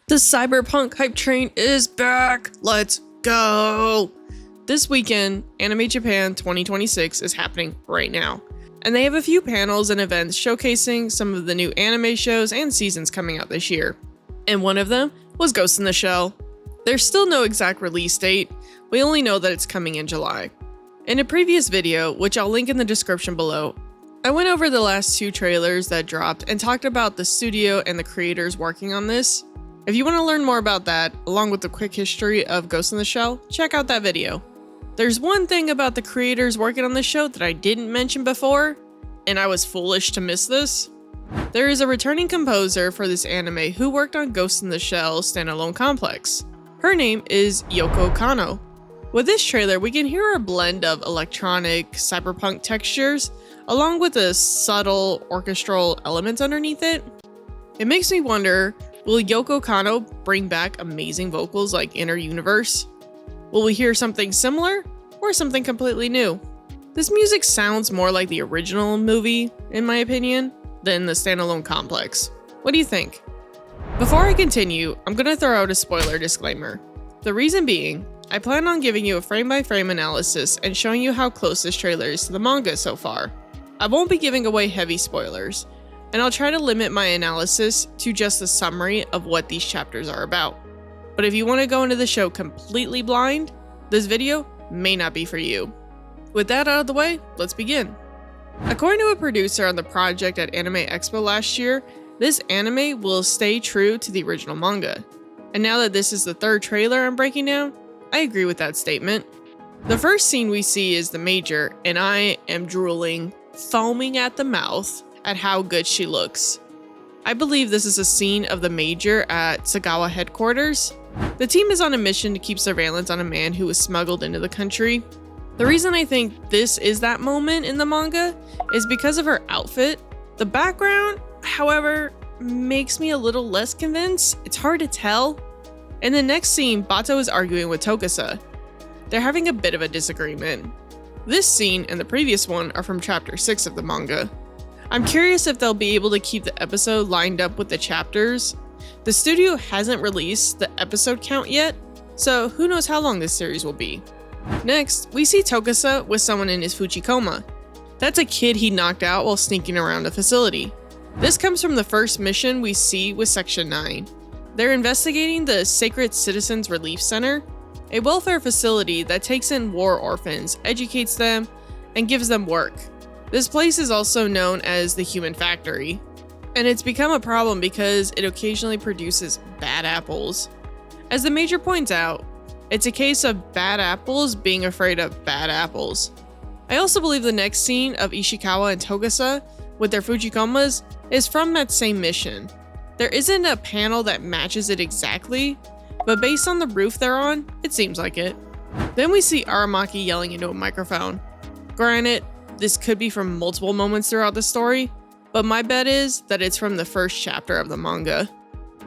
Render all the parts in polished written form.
The cyberpunk hype train is back! Let's go! This weekend, Anime Japan 2026 is happening right now, and they have a few panels and events showcasing some of the new anime shows and seasons coming out this year. And one of them was Ghost in the Shell. There's still no exact release date, we only know that it's coming in July. In a previous video, which I'll link in the description below, I went over the last two trailers that dropped and talked about the studio and the creators working on this. If you want to learn more about that, along with the quick history of Ghost in the Shell, check out that video. There's one thing about the creators working on this show that I didn't mention before, and I was foolish to miss this. There is a returning composer for this anime who worked on Ghost in the Shell standalone complex. Her name is Yoko Kanno. With this trailer, we can hear a blend of electronic, cyberpunk textures, along with a subtle orchestral element underneath it. It makes me wonder, will Yoko Kanno bring back amazing vocals like Inner Universe? Will we hear something similar, or something completely new? This music sounds more like the original movie, in my opinion, than the standalone complex. What do you think? Before I continue, I'm gonna throw out a spoiler disclaimer. The reason being, I plan on giving you a frame-by-frame analysis and showing you how close this trailer is to the manga so far. I won't be giving away heavy spoilers, and I'll try to limit my analysis to just a summary of what these chapters are about. But if you want to go into the show completely blind, this video may not be for you. With that out of the way, let's begin. According to a producer on the project at Anime Expo last year, this anime will stay true to the original manga. And now that this is the third trailer I'm breaking down, I agree with that statement. The first scene we see is the Major, and I am drooling, foaming at the mouth at how good she looks. I believe this is a scene of the Major at Sagawa headquarters. The team is on a mission to keep surveillance on a man who was smuggled into the country. The reason I think this is that moment in the manga is because of her outfit. The background, however, makes me a little less convinced. It's hard to tell. In the next scene, Bato is arguing with Tokusa. They're having a bit of a disagreement. This scene and the previous one are from chapter 6 of the manga. I'm curious if they'll be able to keep the episode lined up with the chapters. The studio hasn't released the episode count yet, so who knows how long this series will be. Next, we see Tokusa with someone in his Fujikoma. That's a kid he knocked out while sneaking around a facility. This comes from the first mission we see with Section 9. They're investigating the Sacred Citizens Relief Center, a welfare facility that takes in war orphans, educates them, and gives them work. This place is also known as the Human Factory, and it's become a problem because it occasionally produces bad apples. As the Major points out, it's a case of bad apples being afraid of bad apples. I also believe the next scene of Ishikawa and Tokusa with their Fujikomas is from that same mission. There isn't a panel that matches it exactly, but based on the roof they're on, it seems like it. Then we see Aramaki yelling into a microphone. Granted, this could be from multiple moments throughout the story, but my bet is that it's from the first chapter of the manga.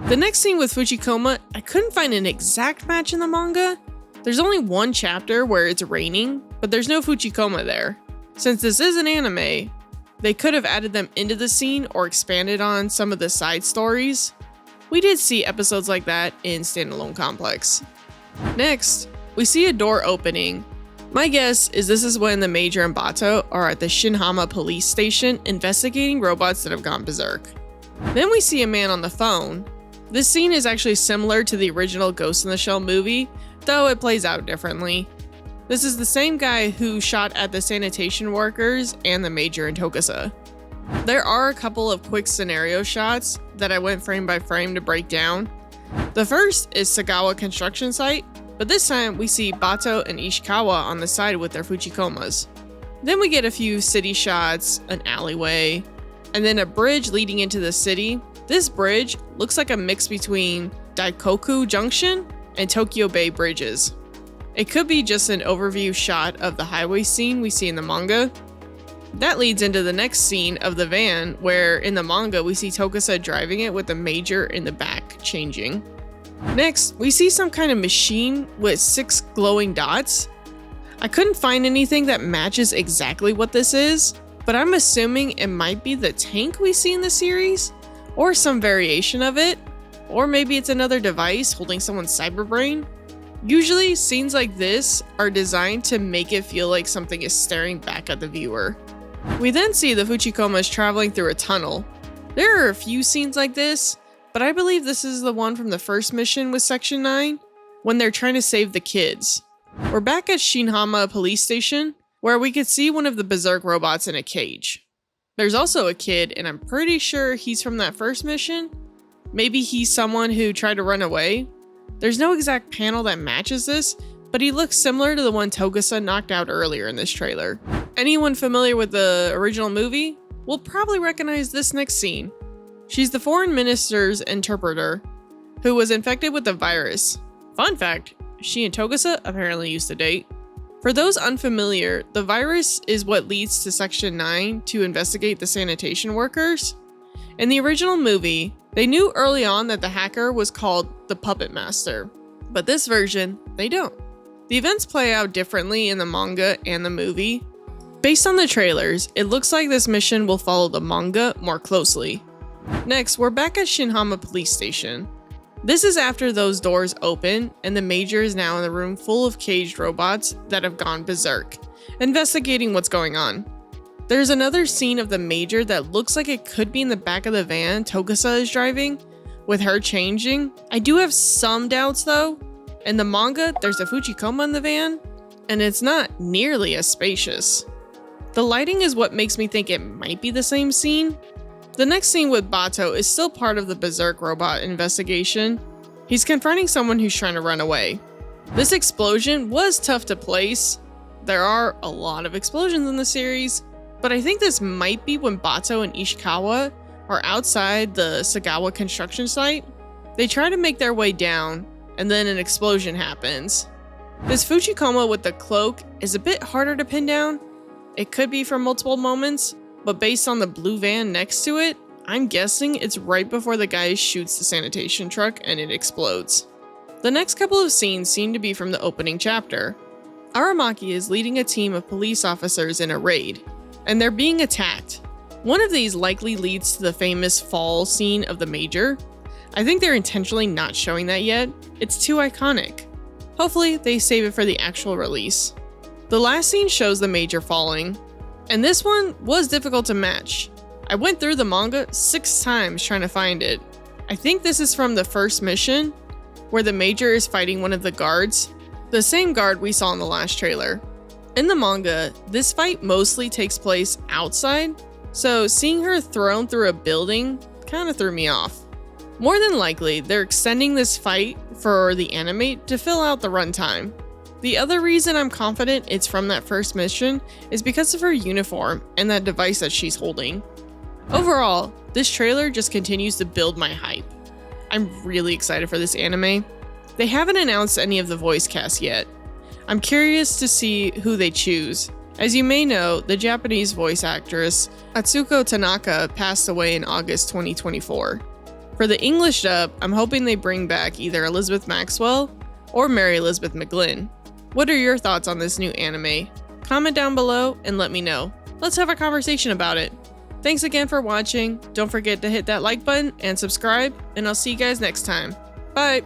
The next scene with Fujikoma, I couldn't find an exact match in the manga. There's only one chapter where it's raining, but there's no Fujikoma there. Since this is an anime, they could have added them into the scene or expanded on some of the side stories. We did see episodes like that in Standalone Complex. Next, we see a door opening. My guess is this is when the Major and Bato are at the Shinhama police station investigating robots that have gone berserk. Then we see a man on the phone. This scene is actually similar to the original Ghost in the Shell movie, though it plays out differently. This is the same guy who shot at the sanitation workers and the Major and Tokusa. There are a couple of quick scenario shots that I went frame by frame to break down. The first is Sagawa construction site, but this time we see Bato and Ishikawa on the side with their Fujikomas. Then we get a few city shots, an alleyway, and then a bridge leading into the city. This bridge looks like a mix between Daikoku Junction and Tokyo Bay bridges. It could be just an overview shot of the highway scene we see in the manga. That leads into the next scene of the van, where in the manga we see Tokusa driving it with the Major in the back changing. Next, we see some kind of machine with 6 glowing dots. I couldn't find anything that matches exactly what this is, but I'm assuming it might be the tank we see in the series, or some variation of it. Or maybe it's another device holding someone's cyber brain? Usually, scenes like this are designed to make it feel like something is staring back at the viewer. We then see the Fuchikomas traveling through a tunnel. There are a few scenes like this, but I believe this is the one from the first mission with Section 9, when they're trying to save the kids. We're back at Shinhama Police Station, where we could see one of the berserk robots in a cage. There's also a kid, and I'm pretty sure he's from that first mission. Maybe he's someone who tried to run away. There's no exact panel that matches this, but he looks similar to the one Togusa knocked out earlier in this trailer. Anyone familiar with the original movie will probably recognize this next scene. She's the foreign minister's interpreter, who was infected with the virus. Fun fact, she and Togusa apparently used to date. For those unfamiliar, the virus is what leads to Section 9 to investigate the sanitation workers. In the original movie, they knew early on that the hacker was called the Puppet Master, but this version, they don't. The events play out differently in the manga and the movie. Based on the trailers, it looks like this mission will follow the manga more closely. Next, we're back at Shinhama Police Station. This is after those doors open and the Major is now in a room full of caged robots that have gone berserk, investigating what's going on. There's another scene of the Major that looks like it could be in the back of the van Togusa is driving, with her changing. I do have some doubts though. In the manga, there's a Fuchikoma in the van, and it's not nearly as spacious. The lighting is what makes me think it might be the same scene. The next scene with Bato is still part of the berserk robot investigation. He's confronting someone who's trying to run away. This explosion was tough to place. There are a lot of explosions in the series, but I think this might be when Bato and Ishikawa are outside the Sagawa construction site. They try to make their way down, and then an explosion happens. This Fuchikoma with the cloak is a bit harder to pin down. It could be from multiple moments, but based on the blue van next to it, I'm guessing it's right before the guy shoots the sanitation truck and it explodes. The next couple of scenes seem to be from the opening chapter. Aramaki is leading a team of police officers in a raid, and they're being attacked. One of these likely leads to the famous fall scene of the Major. I think they're intentionally not showing that yet. It's too iconic. Hopefully, they save it for the actual release. The last scene shows the Major falling, and this one was difficult to match. I went through the manga 6 times trying to find it. I think this is from the first mission, where the Major is fighting one of the guards, the same guard we saw in the last trailer. In the manga, this fight mostly takes place outside, so seeing her thrown through a building kinda threw me off. More than likely, they're extending this fight for the anime to fill out the runtime. The other reason I'm confident it's from that first mission is because of her uniform and that device that she's holding. Overall, this trailer just continues to build my hype. I'm really excited for this anime. They haven't announced any of the voice cast yet. I'm curious to see who they choose. As you may know, the Japanese voice actress Atsuko Tanaka passed away in August 2024. For the English dub, I'm hoping they bring back either Elizabeth Maxwell or Mary Elizabeth McGlynn. What are your thoughts on this new anime? Comment down below and let me know. Let's have a conversation about it. Thanks again for watching. Don't forget to hit that like button and subscribe, and I'll see you guys next time. Bye!